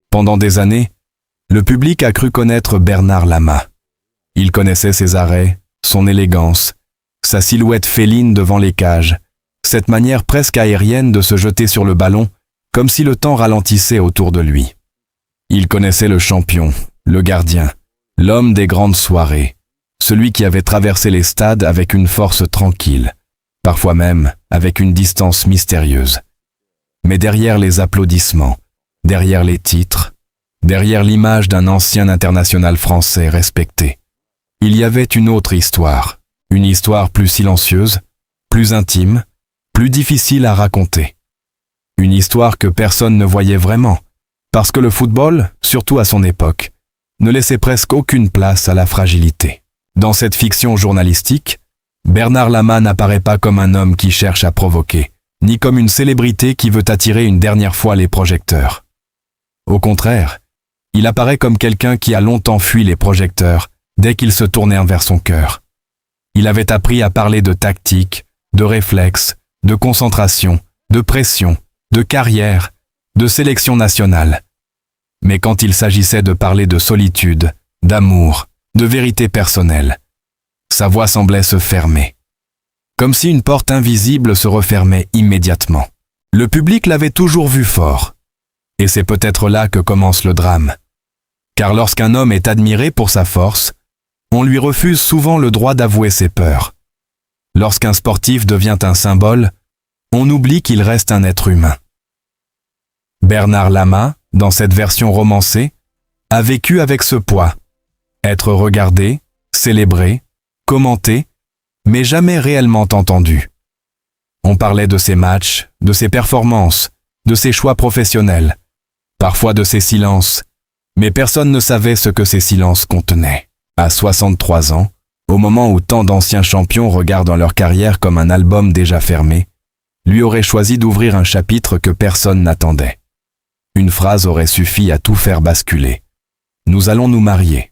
Pendant des années, le public a cru connaître Bernard Lama. Il connaissait ses arrêts, son élégance, sa silhouette féline devant les cages, cette manière presque aérienne de se jeter sur le ballon, comme si le temps ralentissait autour de lui. Il connaissait le champion, le gardien, l'homme des grandes soirées, celui qui avait traversé les stades avec une force tranquille, parfois même avec une distance mystérieuse. Mais derrière les applaudissements, derrière les titres, derrière l'image d'un ancien international français respecté, il y avait une autre histoire, une histoire plus silencieuse, plus intime, plus difficile à raconter. Une histoire que personne ne voyait vraiment, parce que le football, surtout à son époque, ne laissait presque aucune place à la fragilité. Dans cette fiction journalistique, Bernard Lama n'apparaît pas comme un homme qui cherche à provoquer, ni comme une célébrité qui veut attirer une dernière fois les projecteurs. Au contraire, il apparaît comme quelqu'un qui a longtemps fui les projecteurs dès qu'il se tournait vers son cœur. Il avait appris à parler de tactique, de réflexe, de concentration, de pression, de carrière, de sélection nationale. Mais quand il s'agissait de parler de solitude, d'amour, de vérité personnelle, sa voix semblait se fermer. Comme si une porte invisible se refermait immédiatement. Le public l'avait toujours vu fort. Et c'est peut-être là que commence le drame. Car lorsqu'un homme est admiré pour sa force, on lui refuse souvent le droit d'avouer ses peurs. Lorsqu'un sportif devient un symbole, on oublie qu'il reste un être humain. Bernard Lama, dans cette version romancée, a vécu avec ce poids. Être regardé, célébré, commenté, mais jamais réellement entendu. On parlait de ses matchs, de ses performances, de ses choix professionnels, parfois de ses silences, mais personne ne savait ce que ces silences contenaient. À 63 ans, au moment où tant d'anciens champions regardent leur carrière comme un album déjà fermé, lui aurait choisi d'ouvrir un chapitre que personne n'attendait. Une phrase aurait suffi à tout faire basculer. « Nous allons nous marier ».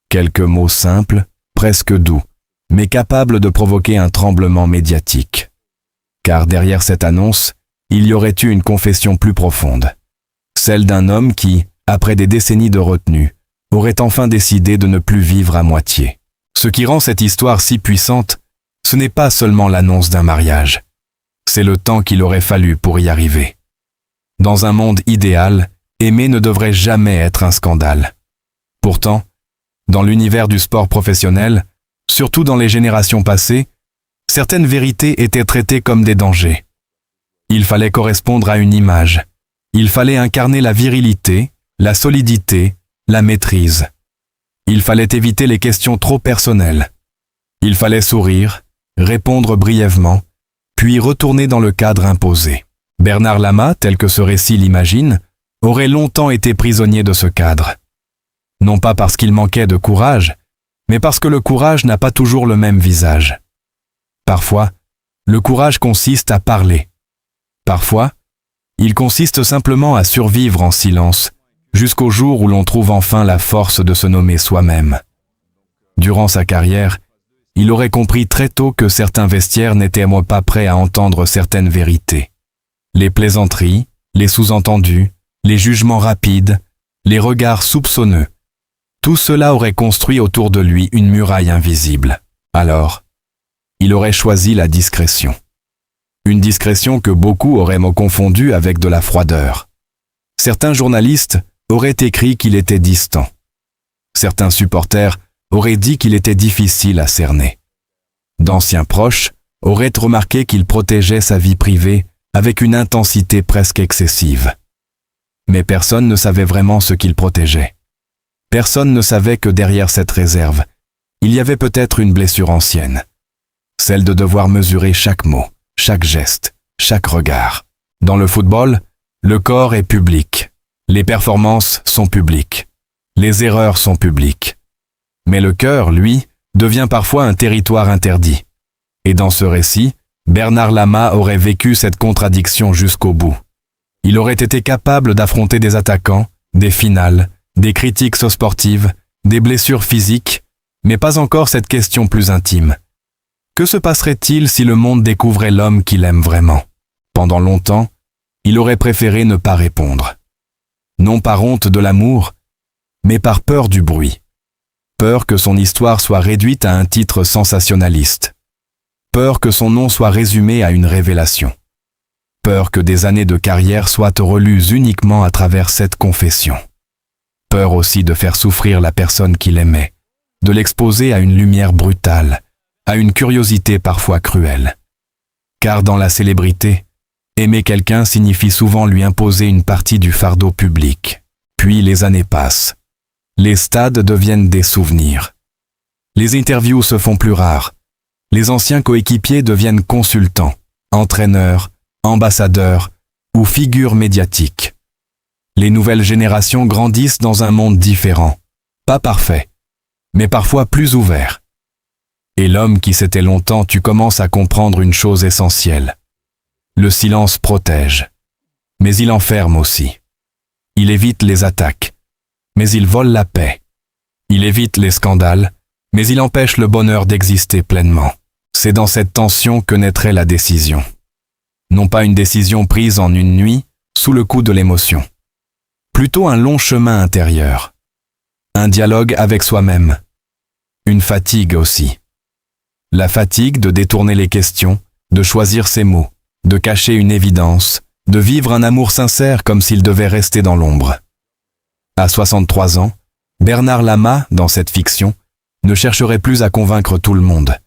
Quelques mots simples, presque doux, mais capables de provoquer un tremblement médiatique. Car derrière cette annonce, il y aurait eu une confession plus profonde. Celle d'un homme qui, après des décennies de retenue, aurait enfin décidé de ne plus vivre à moitié. Ce qui rend cette histoire si puissante, ce n'est pas seulement l'annonce d'un mariage. C'est le temps qu'il aurait fallu pour y arriver. Dans un monde idéal, aimer ne devrait jamais être un scandale. Pourtant, dans l'univers du sport professionnel, surtout dans les générations passées, certaines vérités étaient traitées comme des dangers. Il fallait correspondre à une image. Il fallait incarner la virilité, la solidité, la maîtrise. Il fallait éviter les questions trop personnelles. Il fallait sourire, répondre brièvement, puis retourner dans le cadre imposé. Bernard Lama, tel que ce récit l'imagine, aurait longtemps été prisonnier de ce cadre. Non pas parce qu'il manquait de courage, mais parce que le courage n'a pas toujours le même visage. Parfois, le courage consiste à parler. Parfois, il consiste simplement à survivre en silence, jusqu'au jour où l'on trouve enfin la force de se nommer soi-même. Durant sa carrière, il aurait compris très tôt que certains vestiaires n'étaient pas prêts à entendre certaines vérités. Les plaisanteries, les sous-entendus, les jugements rapides, les regards soupçonneux, tout cela aurait construit autour de lui une muraille invisible. Alors, il aurait choisi la discrétion. Une discrétion que beaucoup auraient confondue avec de la froideur. Certains journalistes auraient écrit qu'il était distant. Certains supporters auraient dit qu'il était difficile à cerner. D'anciens proches auraient remarqué qu'il protégeait sa vie privée avec une intensité presque excessive. Mais personne ne savait vraiment ce qu'il protégeait. Personne ne savait que derrière cette réserve, il y avait peut-être une blessure ancienne. Celle de devoir mesurer chaque mot, chaque geste, chaque regard. Dans le football, le corps est public. Les performances sont publiques. Les erreurs sont publiques. Mais le cœur, lui, devient parfois un territoire interdit. Et dans ce récit, Bernard Lama aurait vécu cette contradiction jusqu'au bout. Il aurait été capable d'affronter des attaquants, des finales, des critiques sportives, des blessures physiques, mais pas encore cette question plus intime. Que se passerait-il si le monde découvrait l'homme qu'il aime vraiment ? Pendant longtemps, il aurait préféré ne pas répondre. non par honte de l'amour, mais par peur du bruit. Peur que son histoire soit réduite à un titre sensationnaliste. Peur que son nom soit résumé à une révélation. Peur que des années de carrière soient relues uniquement à travers cette confession. Peur aussi de faire souffrir la personne qu'il aimait, de l'exposer à une lumière brutale, à une curiosité parfois cruelle. Car dans la célébrité, aimer quelqu'un signifie souvent lui imposer une partie du fardeau public. Puis les années passent. Les stades deviennent des souvenirs. Les interviews se font plus rares. Les anciens coéquipiers deviennent consultants, entraîneurs, ambassadeurs ou figures médiatiques. Les nouvelles générations grandissent dans un monde différent, pas parfait, mais parfois plus ouvert. Et l'homme qui s'était longtemps tu commences à comprendre une chose essentielle. Le silence protège, mais il enferme aussi. Il évite les attaques, mais il vole la paix. Il évite les scandales, mais il empêche le bonheur d'exister pleinement. C'est dans cette tension que naîtrait la décision. Non pas une décision prise en une nuit, sous le coup de l'émotion. Plutôt un long chemin intérieur. Un dialogue avec soi-même. Une fatigue aussi. La fatigue de détourner les questions, de choisir ses mots, de cacher une évidence, de vivre un amour sincère comme s'il devait rester dans l'ombre. À 63 ans, Bernard Lama, dans cette fiction, ne chercherait plus à convaincre tout le monde.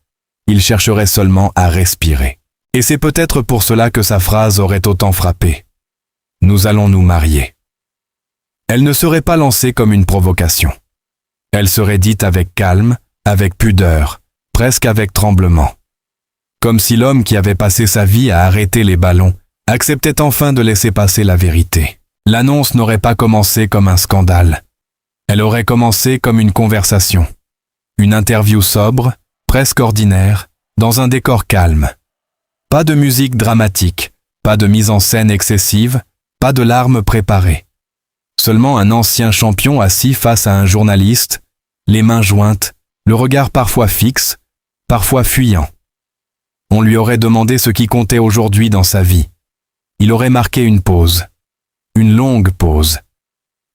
Il chercherait seulement à respirer. Et c'est peut-être pour cela que sa phrase aurait autant frappé. « Nous allons nous marier ». Elle ne serait pas lancée comme une provocation. Elle serait dite avec calme, avec pudeur, presque avec tremblement. Comme si l'homme qui avait passé sa vie à arrêter les ballons acceptait enfin de laisser passer la vérité. L'annonce n'aurait pas commencé comme un scandale. Elle aurait commencé comme une conversation. Une interview sobre, presque ordinaire, dans un décor calme. Pas de musique dramatique, pas de mise en scène excessive, pas de larmes préparées. Seulement un ancien champion assis face à un journaliste, les mains jointes, le regard parfois fixe, parfois fuyant. On lui aurait demandé ce qui comptait aujourd'hui dans sa vie. Il aurait marqué une pause, une longue pause.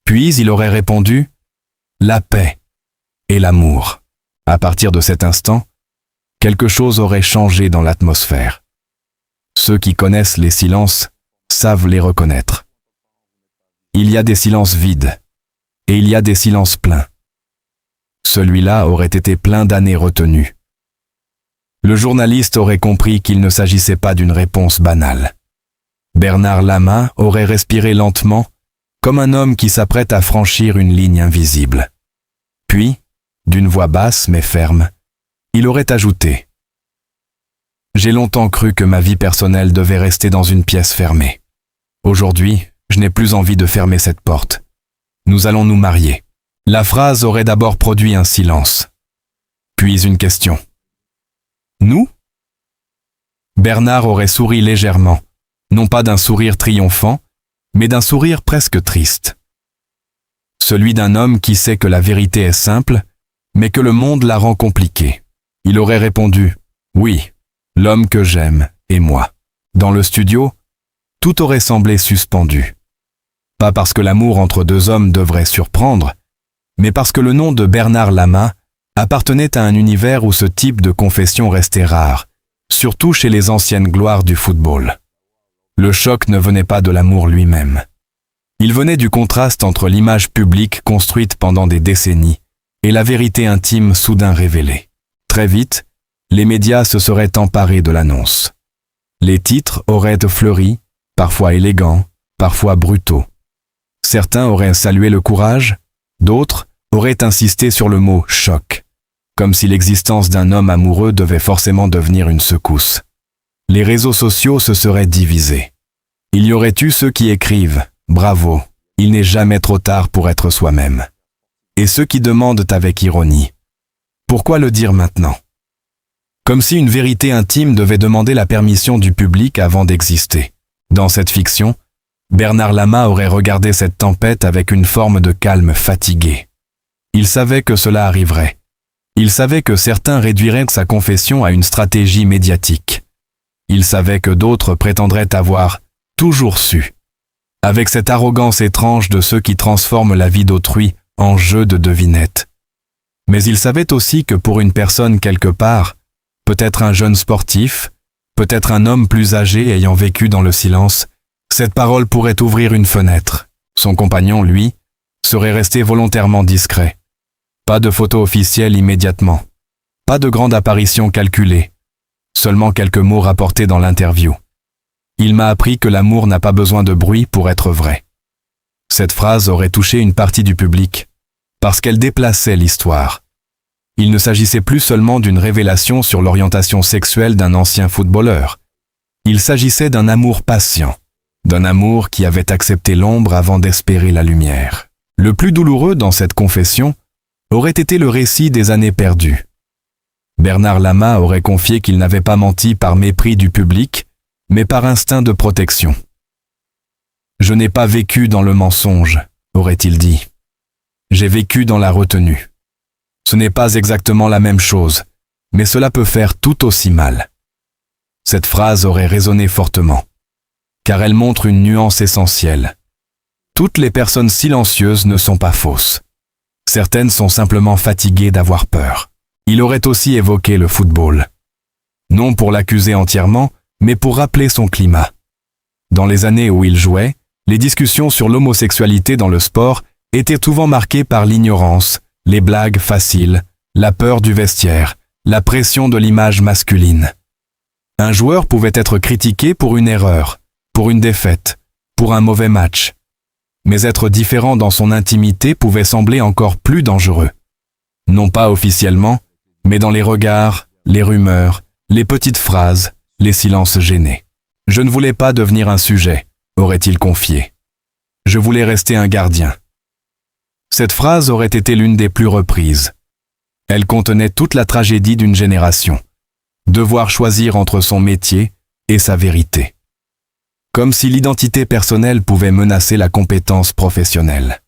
Puis il aurait répondu « la paix et l'amour ». À partir de cet instant, quelque chose aurait changé dans l'atmosphère. Ceux qui connaissent les silences savent les reconnaître. Il y a des silences vides et il y a des silences pleins. Celui-là aurait été plein d'années retenues. Le journaliste aurait compris qu'il ne s'agissait pas d'une réponse banale. Bernard Lama aurait respiré lentement, comme un homme qui s'apprête à franchir une ligne invisible. Puis, d'une voix basse mais ferme, il aurait ajouté « J'ai longtemps cru que ma vie personnelle devait rester dans une pièce fermée. Aujourd'hui, je n'ai plus envie de fermer cette porte. Nous allons nous marier. » La phrase aurait d'abord produit un silence, puis une question. « Nous ?» Bernard aurait souri légèrement, non pas d'un sourire triomphant, mais d'un sourire presque triste. Celui d'un homme qui sait que la vérité est simple, mais que le monde la rend compliquée. Il aurait répondu « Oui, l'homme que j'aime et moi ». Dans le studio, tout aurait semblé suspendu. Pas parce que l'amour entre deux hommes devrait surprendre, mais parce que le nom de Bernard Lama appartenait à un univers où ce type de confession restait rare, surtout chez les anciennes gloires du football. Le choc ne venait pas de l'amour lui-même. Il venait du contraste entre l'image publique construite pendant des décennies et la vérité intime soudain révélée. Très vite, les médias se seraient emparés de l'annonce. Les titres auraient fleuri, parfois élégants, parfois brutaux. Certains auraient salué le courage, d'autres auraient insisté sur le mot « choc », comme si l'existence d'un homme amoureux devait forcément devenir une secousse. Les réseaux sociaux se seraient divisés. Il y aurait eu ceux qui écrivent « Bravo, il n'est jamais trop tard pour être soi-même » et ceux qui demandent avec ironie « Pourquoi le dire maintenant ?» Comme si une vérité intime devait demander la permission du public avant d'exister. Dans cette fiction, Bernard Lama aurait regardé cette tempête avec une forme de calme fatigué. Il savait que cela arriverait. Il savait que certains réduiraient sa confession à une stratégie médiatique. Il savait que d'autres prétendraient avoir toujours su, avec cette arrogance étrange de ceux qui transforment la vie d'autrui en jeu de devinette. Mais il savait aussi que pour une personne quelque part, peut-être un jeune sportif, peut-être un homme plus âgé ayant vécu dans le silence, cette parole pourrait ouvrir une fenêtre. Son compagnon, lui, serait resté volontairement discret. Pas de photo officielle immédiatement. Pas de grande apparition calculée. Seulement quelques mots rapportés dans l'interview. Il m'a appris que l'amour n'a pas besoin de bruit pour être vrai. Cette phrase aurait touché une partie du public, parce qu'elle déplaçait l'histoire. Il ne s'agissait plus seulement d'une révélation sur l'orientation sexuelle d'un ancien footballeur. Il s'agissait d'un amour patient, d'un amour qui avait accepté l'ombre avant d'espérer la lumière. Le plus douloureux dans cette confession aurait été le récit des années perdues. Bernard Lama aurait confié qu'il n'avait pas menti par mépris du public, mais par instinct de protection. « Je n'ai pas vécu dans le mensonge », aurait-il dit. « J'ai vécu dans la retenue. Ce n'est pas exactement la même chose, mais cela peut faire tout aussi mal. » Cette phrase aurait résonné fortement, car elle montre une nuance essentielle. Toutes les personnes silencieuses ne sont pas fausses. Certaines sont simplement fatiguées d'avoir peur. Il aurait aussi évoqué le football. Non pour l'accuser entièrement, mais pour rappeler son climat. Dans les années où il jouait, les discussions sur l'homosexualité dans le sport étaient souvent marquées par l'ignorance, les blagues faciles, la peur du vestiaire, la pression de l'image masculine. Un joueur pouvait être critiqué pour une erreur, pour une défaite, pour un mauvais match. Mais être différent dans son intimité pouvait sembler encore plus dangereux. Non pas officiellement, mais dans les regards, les rumeurs, les petites phrases, les silences gênés. « Je ne voulais pas devenir un sujet », aurait-il confié. « Je voulais rester un gardien. » Cette phrase aurait été l'une des plus reprises. Elle contenait toute la tragédie d'une génération. Devoir choisir entre son métier et sa vérité. Comme si l'identité personnelle pouvait menacer la compétence professionnelle.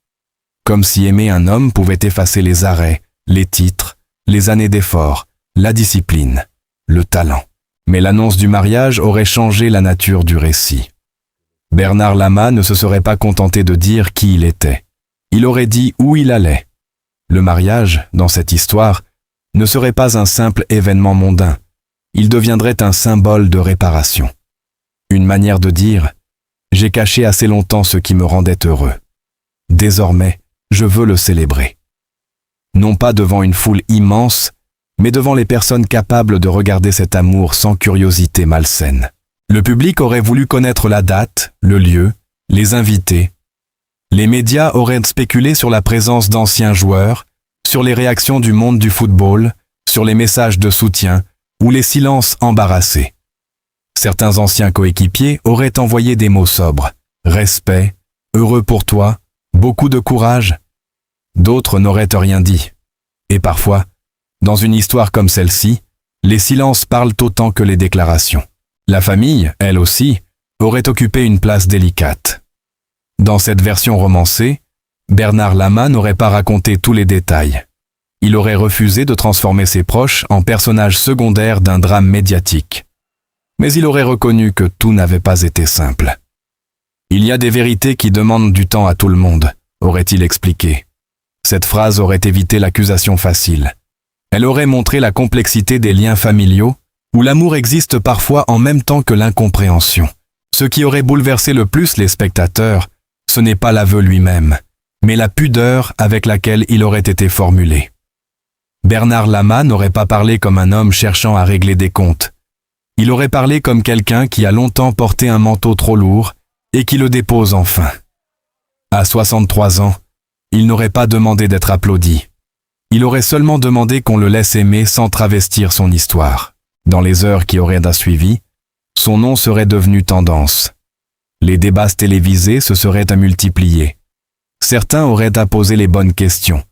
Comme si aimer un homme pouvait effacer les arrêts, les titres, les années d'effort, la discipline, le talent. Mais l'annonce du mariage aurait changé la nature du récit. Bernard Lama ne se serait pas contenté de dire qui il était. Il aurait dit où il allait. Le mariage, dans cette histoire, ne serait pas un simple événement mondain. Il deviendrait un symbole de réparation. Une manière de dire « J'ai caché assez longtemps ce qui me rendait heureux. Désormais, je veux le célébrer. » Non pas devant une foule immense, mais devant les personnes capables de regarder cet amour sans curiosité malsaine. Le public aurait voulu connaître la date, le lieu, les invités. Les médias auraient spéculé sur la présence d'anciens joueurs, sur les réactions du monde du football, sur les messages de soutien ou les silences embarrassés. Certains anciens coéquipiers auraient envoyé des mots sobres, respect, heureux pour toi, beaucoup de courage. D'autres n'auraient rien dit. Et parfois, dans une histoire comme celle-ci, les silences parlent autant que les déclarations. La famille, elle aussi, aurait occupé une place délicate. Dans cette version romancée, Bernard Lama n'aurait pas raconté tous les détails. Il aurait refusé de transformer ses proches en personnages secondaires d'un drame médiatique. Mais il aurait reconnu que tout n'avait pas été simple. Il y a des vérités qui demandent du temps à tout le monde, aurait-il expliqué. Cette phrase aurait évité l'accusation facile. Elle aurait montré la complexité des liens familiaux, où l'amour existe parfois en même temps que l'incompréhension. Ce qui aurait bouleversé le plus les spectateurs, ce n'est pas l'aveu lui-même, mais la pudeur avec laquelle il aurait été formulé. Bernard Lama n'aurait pas parlé comme un homme cherchant à régler des comptes. Il aurait parlé comme quelqu'un qui a longtemps porté un manteau trop lourd et qui le dépose enfin. À 63 ans, il n'aurait pas demandé d'être applaudi. Il aurait seulement demandé qu'on le laisse aimer sans travestir son histoire. Dans les heures qui auraient suivi, son nom serait devenu tendance. Les débats télévisés se seraient à multiplier. Certains auraient à poser les bonnes questions.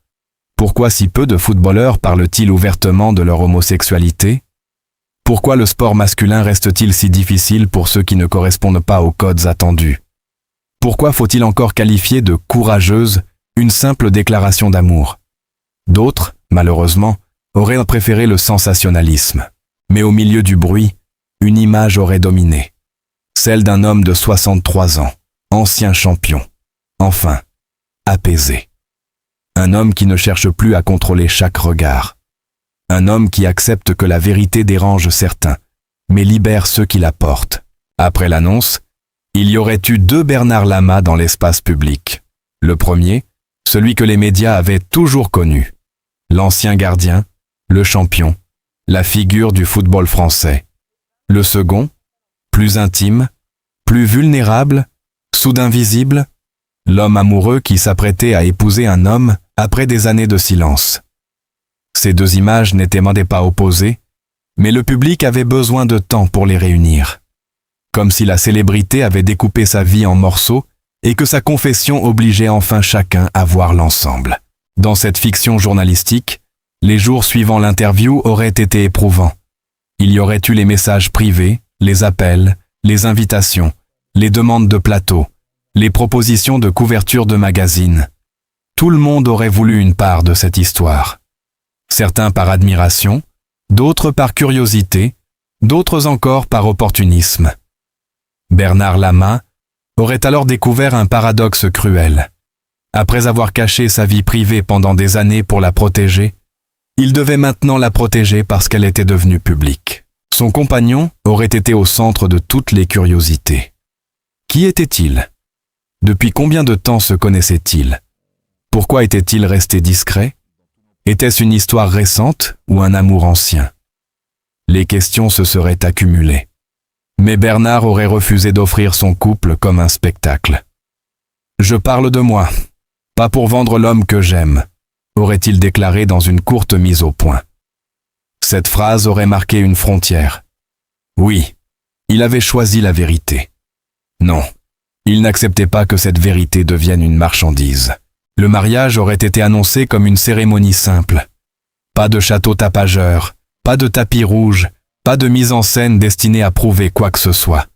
Pourquoi si peu de footballeurs parlent-ils ouvertement de leur homosexualité ? Pourquoi le sport masculin reste-t-il si difficile pour ceux qui ne correspondent pas aux codes attendus ? Pourquoi faut-il encore qualifier de courageuse une simple déclaration d'amour ? D'autres, malheureusement, auraient préféré le sensationnalisme. Mais au milieu du bruit, une image aurait dominé. Celle d'un homme de 63 ans, ancien champion, enfin, apaisé. Un homme qui ne cherche plus à contrôler chaque regard. Un homme qui accepte que la vérité dérange certains, mais libère ceux qui la portent. Après l'annonce, il y aurait eu 2 Bernard Lama dans l'espace public. Le premier, celui que les médias avaient toujours connu. L'ancien gardien, le champion, la figure du football français. Le second, plus intime, plus vulnérable, soudain visible, l'homme amoureux qui s'apprêtait à épouser un homme après des années de silence. Ces 2 images n'étaient pas opposées, mais le public avait besoin de temps pour les réunir. Comme si la célébrité avait découpé sa vie en morceaux et que sa confession obligeait enfin chacun à voir l'ensemble. Dans cette fiction journalistique, les jours suivant l'interview auraient été éprouvants. Il y aurait eu les messages privés, les appels, les invitations, les demandes de plateau, les propositions de couverture de magazines. Tout le monde aurait voulu une part de cette histoire. Certains par admiration, d'autres par curiosité, d'autres encore par opportunisme. Bernard Lama aurait alors découvert un paradoxe cruel. Après avoir caché sa vie privée pendant des années pour la protéger, il devait maintenant la protéger parce qu'elle était devenue publique. Son compagnon aurait été au centre de toutes les curiosités. Qui était-il? Depuis combien de temps se connaissait-il? Pourquoi était-il resté discret? Était-ce une histoire récente ou un amour ancien? Les questions se seraient accumulées. Mais Bernard aurait refusé d'offrir son couple comme un spectacle. « Je parle de moi, pas pour vendre l'homme que j'aime », aurait-il déclaré dans une courte mise au point. Cette phrase aurait marqué une frontière. Oui, il avait choisi la vérité. Non, il n'acceptait pas que cette vérité devienne une marchandise. Le mariage aurait été annoncé comme une cérémonie simple. Pas de château tapageur, pas de tapis rouge, pas de mise en scène destinée à prouver quoi que ce soit.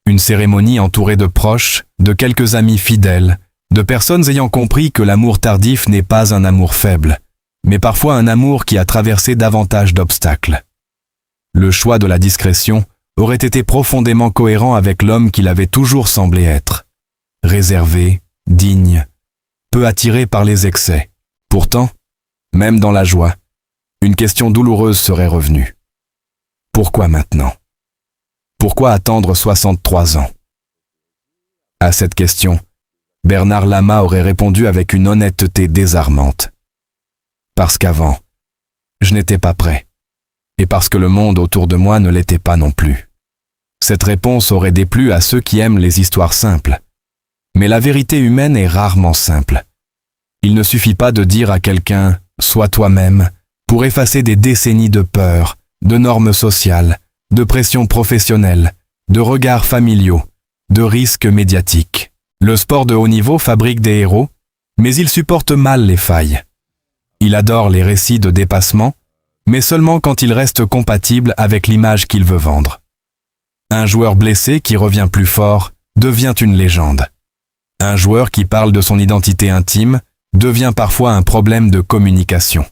Une cérémonie entourée de proches, de quelques amis fidèles, de personnes ayant compris que l'amour tardif n'est pas un amour faible, mais parfois un amour qui a traversé davantage d'obstacles. Le choix de la discrétion aurait été profondément cohérent avec l'homme qu'il avait toujours semblé être. Réservé, digne, peu attiré par les excès. Pourtant, même dans la joie, une question douloureuse serait revenue. Pourquoi maintenant? Pourquoi attendre 63 ans? À cette question, Bernard Lama aurait répondu avec une honnêteté désarmante. Parce qu'avant, je n'étais pas prêt, et parce que le monde autour de moi ne l'était pas non plus. Cette réponse aurait déplu à ceux qui aiment les histoires simples. Mais la vérité humaine est rarement simple. Il ne suffit pas de dire à quelqu'un « sois toi-même » pour effacer des décennies de peur, de normes sociales, de pression professionnelle, de regards familiaux, de risques médiatiques. Le sport de haut niveau fabrique des héros, mais il supporte mal les failles. Il adore les récits de dépassement, mais seulement quand ils restent compatibles avec l'image qu'il veut vendre. Un joueur blessé qui revient plus fort devient une légende. Un joueur qui parle de son identité intime devient parfois un problème de communication.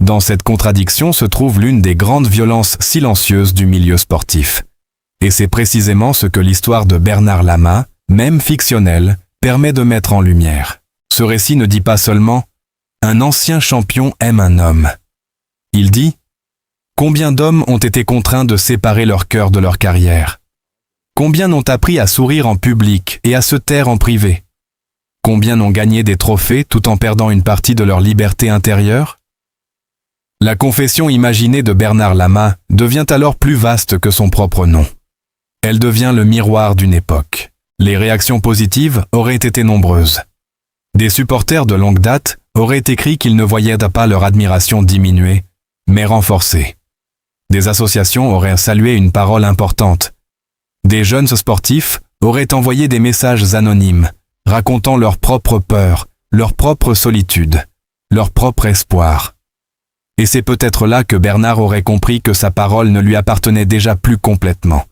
Dans cette contradiction se trouve l'une des grandes violences silencieuses du milieu sportif. Et c'est précisément ce que l'histoire de Bernard Lama, même fictionnelle, permet de mettre en lumière. Ce récit ne dit pas seulement « un ancien champion aime un homme ». Il dit « combien d'hommes ont été contraints de séparer leur cœur de leur carrière? Combien n'ont appris à sourire en public et à se taire en privé? Combien n'ont gagné des trophées tout en perdant une partie de leur liberté intérieure ?» La confession imaginée de Bernard Lama devient alors plus vaste que son propre nom. Elle devient le miroir d'une époque. Les réactions positives auraient été nombreuses. Des supporters de longue date auraient écrit qu'ils ne voyaient pas leur admiration diminuer, mais renforcer. Des associations auraient salué une parole importante. Des jeunes sportifs auraient envoyé des messages anonymes, racontant leur propre peur, leur propre solitude, leur propre espoir. Et c'est peut-être là que Bernard aurait compris que sa parole ne lui appartenait déjà plus complètement.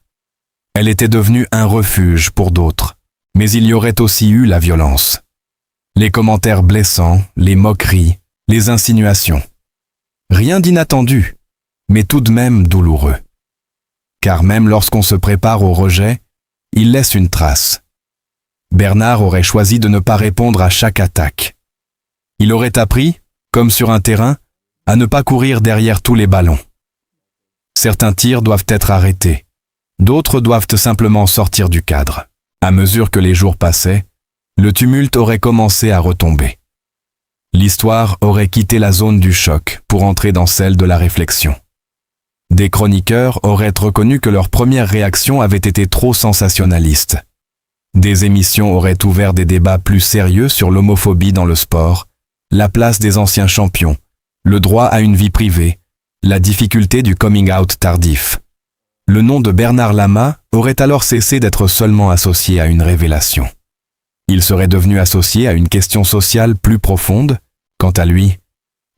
Elle était devenue un refuge pour d'autres, mais il y aurait aussi eu la violence. Les commentaires blessants, les moqueries, les insinuations. Rien d'inattendu, mais tout de même douloureux. Car même lorsqu'on se prépare au rejet, il laisse une trace. Bernard aurait choisi de ne pas répondre à chaque attaque. Il aurait appris, comme sur un terrain, à ne pas courir derrière tous les ballons. Certains tirs doivent être arrêtés, d'autres doivent simplement sortir du cadre. À mesure que les jours passaient, le tumulte aurait commencé à retomber. L'histoire aurait quitté la zone du choc pour entrer dans celle de la réflexion. Des chroniqueurs auraient reconnu que leur première réaction avait été trop sensationnaliste. Des émissions auraient ouvert des débats plus sérieux sur l'homophobie dans le sport, la place des anciens champions, le droit à une vie privée, la difficulté du coming out tardif. Le nom de Bernard Lama aurait alors cessé d'être seulement associé à une révélation. Il serait devenu associé à une question sociale plus profonde. Quant à lui,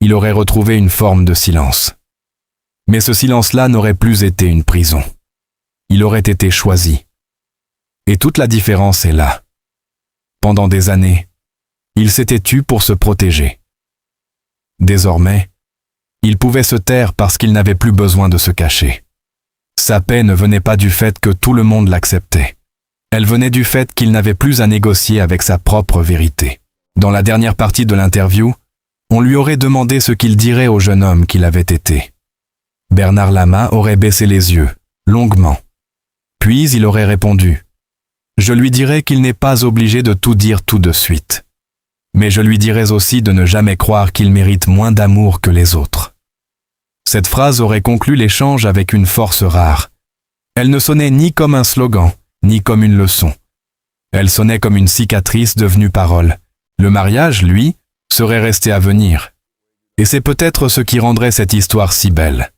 il aurait retrouvé une forme de silence. Mais ce silence-là n'aurait plus été une prison. Il aurait été choisi. Et toute la différence est là. Pendant des années, il s'était tu pour se protéger. Désormais, il pouvait se taire parce qu'il n'avait plus besoin de se cacher. Sa paix ne venait pas du fait que tout le monde l'acceptait. Elle venait du fait qu'il n'avait plus à négocier avec sa propre vérité. Dans la dernière partie de l'interview, on lui aurait demandé ce qu'il dirait au jeune homme qu'il avait été. Bernard Lama aurait baissé les yeux, longuement. Puis il aurait répondu « Je lui dirais qu'il n'est pas obligé de tout dire tout de suite. Mais je lui dirais aussi de ne jamais croire qu'il mérite moins d'amour que les autres. » Cette phrase aurait conclu l'échange avec une force rare. Elle ne sonnait ni comme un slogan, ni comme une leçon. Elle sonnait comme une cicatrice devenue parole. Le mariage, lui, serait resté à venir. Et c'est peut-être ce qui rendrait cette histoire si belle.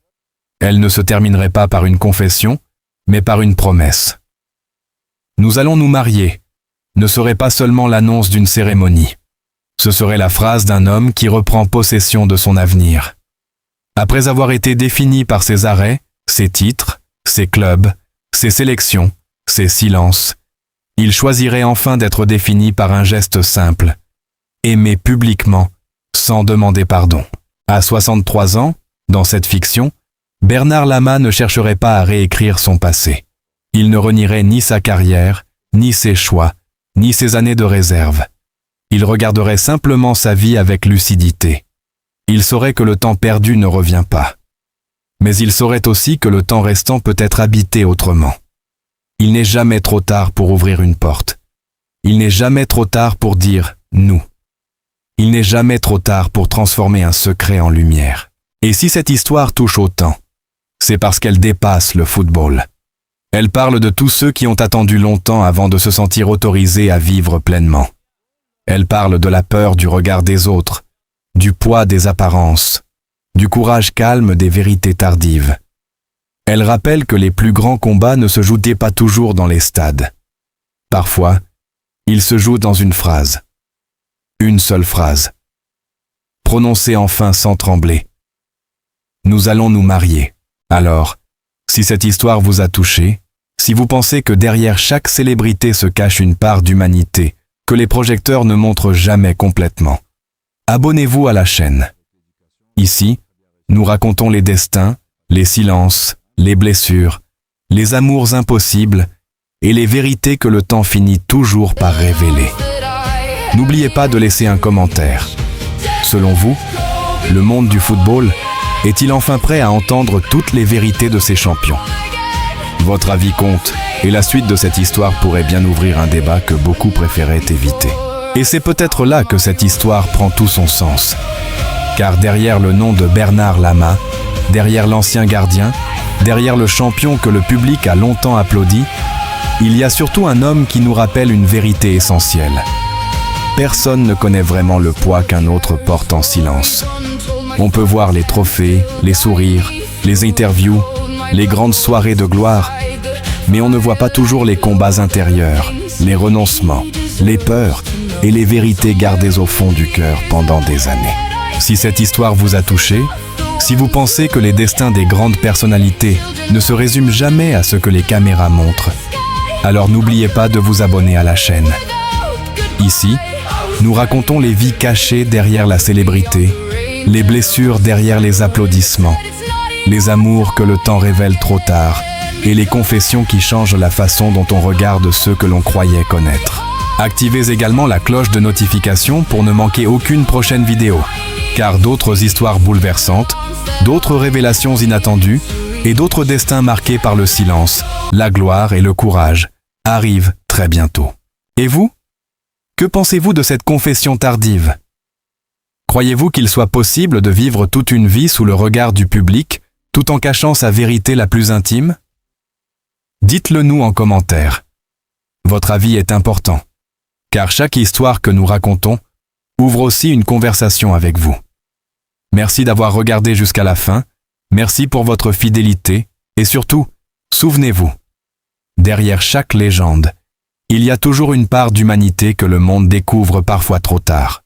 Elle ne se terminerait pas par une confession, mais par une promesse. Nous allons nous marier ne serait pas seulement l'annonce d'une cérémonie. Ce serait la phrase d'un homme qui reprend possession de son avenir. Après avoir été défini par ses arrêts, ses titres, ses clubs, ses sélections, ses silences, il choisirait enfin d'être défini par un geste simple. Aimer publiquement, sans demander pardon. À 63 ans, dans cette fiction, Bernard Lama ne chercherait pas à réécrire son passé. Il ne renierait ni sa carrière, ni ses choix, ni ses années de réserve. Il regarderait simplement sa vie avec lucidité. Il saurait que le temps perdu ne revient pas. Mais il saurait aussi que le temps restant peut être habité autrement. Il n'est jamais trop tard pour ouvrir une porte. Il n'est jamais trop tard pour dire « nous ». Il n'est jamais trop tard pour transformer un secret en lumière. Et si cette histoire touche autant, c'est parce qu'elle dépasse le football. Elle parle de tous ceux qui ont attendu longtemps avant de se sentir autorisés à vivre pleinement. Elle parle de la peur du regard des autres, du poids des apparences, du courage calme des vérités tardives. Elle rappelle que les plus grands combats ne se joutaient pas toujours dans les stades. Parfois, ils se jouent dans une phrase. Une seule phrase. Prononcée enfin sans trembler. Nous allons nous marier. Alors, si cette histoire vous a touché, si vous pensez que derrière chaque célébrité se cache une part d'humanité que les projecteurs ne montrent jamais complètement, abonnez-vous à la chaîne. Ici, nous racontons les destins, les silences, les blessures, les amours impossibles et les vérités que le temps finit toujours par révéler. N'oubliez pas de laisser un commentaire. Selon vous, le monde du football est-il enfin prêt à entendre toutes les vérités de ses champions? Votre avis compte, et la suite de cette histoire pourrait bien ouvrir un débat que beaucoup préféraient éviter. Et c'est peut-être là que cette histoire prend tout son sens. Car derrière le nom de Bernard Lama, derrière l'ancien gardien, derrière le champion que le public a longtemps applaudi, il y a surtout un homme qui nous rappelle une vérité essentielle. Personne ne connaît vraiment le poids qu'un autre porte en silence. On peut voir les trophées, les sourires, les interviews, les grandes soirées de gloire, mais on ne voit pas toujours les combats intérieurs, les renoncements, les peurs et les vérités gardées au fond du cœur pendant des années. Si cette histoire vous a touché, si vous pensez que les destins des grandes personnalités ne se résument jamais à ce que les caméras montrent, alors n'oubliez pas de vous abonner à la chaîne. Ici, nous racontons les vies cachées derrière la célébrité, les blessures derrière les applaudissements, les amours que le temps révèle trop tard et les confessions qui changent la façon dont on regarde ceux que l'on croyait connaître. Activez également la cloche de notification pour ne manquer aucune prochaine vidéo, car d'autres histoires bouleversantes, d'autres révélations inattendues et d'autres destins marqués par le silence, la gloire et le courage arrivent très bientôt. Et vous? Que pensez-vous de cette confession tardive? Croyez-vous qu'il soit possible de vivre toute une vie sous le regard du public, tout en cachant sa vérité la plus intime? Dites-le nous en commentaire. Votre avis est important, car chaque histoire que nous racontons ouvre aussi une conversation avec vous. Merci d'avoir regardé jusqu'à la fin, merci pour votre fidélité, et surtout, souvenez-vous, derrière chaque légende, il y a toujours une part d'humanité que le monde découvre parfois trop tard.